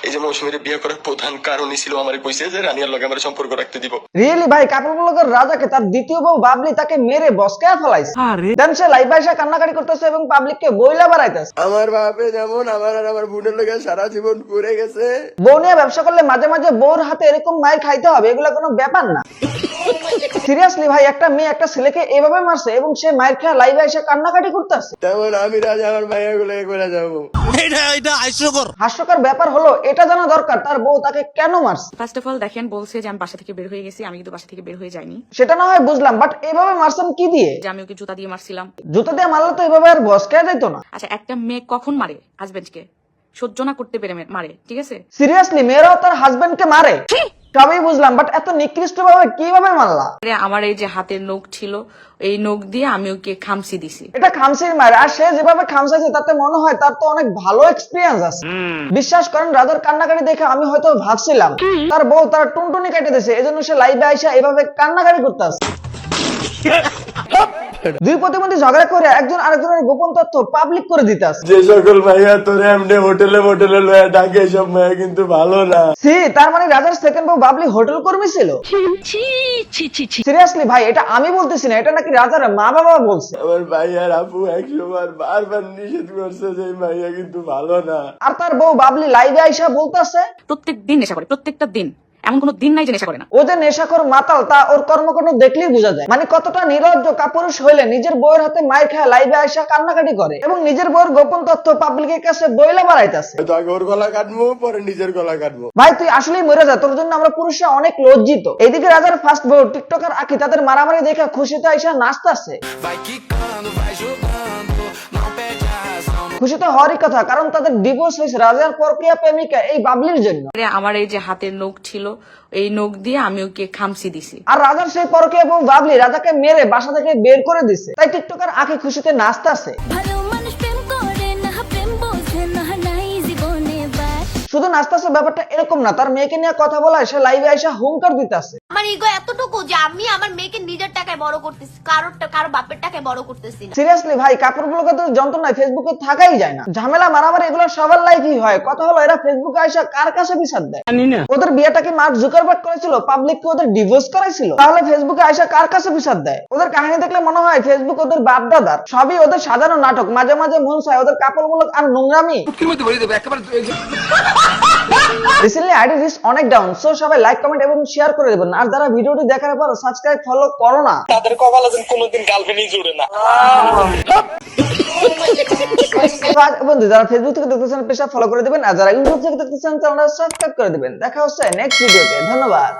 এই যে মৌসুমীর বিয়ে করার প্রধান কারণই ছিল আমার কইছে যে রানিয়ার লগে আমার সম্পর্ক রাখতে দিব। রিয়েলি ভাই কাপড় ব্লগার রাজাকে তার দ্বিতীয় বউ বাবলি তাকে মেরে বসকায়া ফেলাইছে। দেন সে লাইভ এসে কান্নাকাটি করতেছে এবং পাবলিককে বইলা বাড়াইতেছে। আমার বাপে যেমন আমার আর আমার বোনের লগে সারা জীবন ঘুরে গেছে। বউ নিয়ে ব্যবসা করলে মাঝে মাঝে বউর হাতে এরকম মায়ের খাইতে হবে, এগুলা কোনো ব্যাপার না। সিরিয়াসলি ভাই একটা মেয়ে একটা ছেলেকে এভাবে মারছে এবং সে মায়ের খেয়ে লাইভে এসে কান্নাকাটি করতেছে। তেমন আমি রাজা আমার ভাইয়াগুলো করে যাবো। হাস্যকর ব্যাপার হলো এটা জানা দরকার তার বউ তাকে কেন মারছে। ফার্স্ট অফ অল দেখেন বলছে যে আমি বাসা থেকে বের হয়ে গেছি, আমি কিন্তু বাসা থেকে বের হয়ে যাইনি। সেটা না হয় বুঝলাম, বাট এভাবে মারছেন কি দিয়ে? যে আমি ওকে জুতা দিয়ে মারছিলাম। জুতা দিয়ে মারলে তো এভাবে আর বসকায়া যাইতো না। আচ্ছা একটা মেয়ে কখন মারে হাজবেন্ডকে? সহ্য না করতে পেরে মারে, ঠিক আছে? সিরিয়াসলি মেয়েরাও তার হাজবেন্ডকে মারে? সবই বুঝলাম, বাট এত নিকৃষ্ট ভাবে কিভাবে মারলা? আমার এই যে হাতের নখ ছিল, এই নখ দিয়ে আমি ওকে খামসি দিছি। এটা খামসির মার, আর সে যেভাবে খামসাইছে তাতে মনে হয় তার তো অনেক ভালো এক্সপিরিয়েন্স আছে। বিশ্বাস করেন রাজার কান্নাকাটি দেখে আমি হয়তো ভাবছিলাম তার বউ তার টুনটুনি কেটে দিয়েছে, এজন্য সে লাইভে আইসা এভাবে কান্নাকাটি করতে আসে। দুই প্রতিবন্ধী ঝগড়া করে একজন আরেকজনের গোপন তথ্য পাবলিক করে দিতে আসে। যে সকল ভাইয়া তোরে এমনি হোটেলে মোটেলে লয়া ডাকে সব মায়া কিন্তু ভালো না। সি তার মানে রাজার সেকেন্ড বউ বাবলি হোটেল কর্মী ছিল? সিরিয়াসলি ভাই এটা আমি বলতেছি না, এটা নাকি রাজার মা বাবা বলছে। আমার ভাইয়ার আপু 100 বার বারবার নিষেধ করছে যে মাইয়া কিন্তু ভালো না। আর তার বউ বাবলি লাইভে আইসা বলতেছে প্রত্যেক দিন নেশা করে, প্রত্যেকটা দিন, এমন কোনো দিন নাই যে নেশা করে না। ও যে নেশাখোর মাতাল তা ওর কর্মকাণ্ড দেখলেই বোঝা যায়। মানে কতটা নির্লজ্জ কাপুরুষ হইলে নিজের বউয়ের হাতে মায়ের খায় লাইভে আইসা কান্নাকাটি করে এবং নিজের বউয়ের গোপন তথ্য পাবলিকের কাছে বইলা বাড়াইতেছে। হয়তো আগে ওর গলা কাটবো পরে নিজের গলা কাটবো। ভাই তুই আসলেই মরে যা, তোর জন্য আমরা পুরুষরা অনেক লজ্জিত। এইদিকে রাজার ফার্স্ট বউ টিকটকার আঁকি তাদের মারামারি দেখে খুশিতে আইসা নাচতেছে। খুশিতে হওয়ারই কথা, কারণ তাদের ডিভোর্স হয়েছে রাজার পরকীয়া প্রেমিকা এই বাবলির জন্য। আমার এই যে হাতের নখ ছিল, এই নখ দিয়ে আমি ওকে খামসি দিছি। আর রাজার সেই পরকীয়া বউ বাবলি রাজাকে মেরে বাসা থেকে বের করে দিছে। তাই টিকটকার আঁকি খুশিতে নাচতেছে। শুধু নাচতেছে ব্যাপারটা এরকম না, তার মেয়েকে নিয়ে কথা বলায় সে লাইভে আইসা হুঙ্কার দিতেছে। আমার ইগো এতটুকু যে আমি আমার মেয়েকে নিজের টাকায় বড় করতেছি, কারো বাপের টাকায় বড় করতেছি না। সিরিয়াসলি ভাই কাপড় ব্লগারদের যন্ত্রণায় ফেসবুকে থাকাই যায় না। ঝামেলা মারামারি এগুলো সবার লাইফই হয়। কথা হলো এরা ফেসবুকে আইসা কার কাছে বিচার দেয়? ওদের বিয়েটা কি মার্ক জুকারবার্গ করেছিল? পাবলিক কি ওদের ডিভোর্স করাইছিল? তাহলে ফেসবুকে আইসা কার কাছে বিচার দেয়? ওদের কাহিনী দেখলে মনে হয় ফেসবুক ওদের বাপ দাদার। সবই ওদের সাজানো নাটক। মাঝে মাঝে মন চায় ওদের কাপড়মূলক আর নোংরামি। রিসেন্টলি আইডি রিচ অনেক ডাউন, সো সবাই লাইক কমেন্ট এবং শেয়ার করে দেবেন। আর যারা ভিডিওটি দেখার পর সাবস্ক্রাইব ফলো করো না তাদের কপালে যেন কোনোদিন গার্লফ্রেন্ডই জুড়ে না। বন্ধু যারা ফেসবুক থেকে দেখতেছেন পেশা ফলো করে দিবেন, আর যারা ইউটিউব থেকে দেখতেছেন চ্যানেলটা সাবস্ক্রাইব করে দিবেন। দেখা হচ্ছে নেক্সট ভিডিওতে। ধন্যবাদ।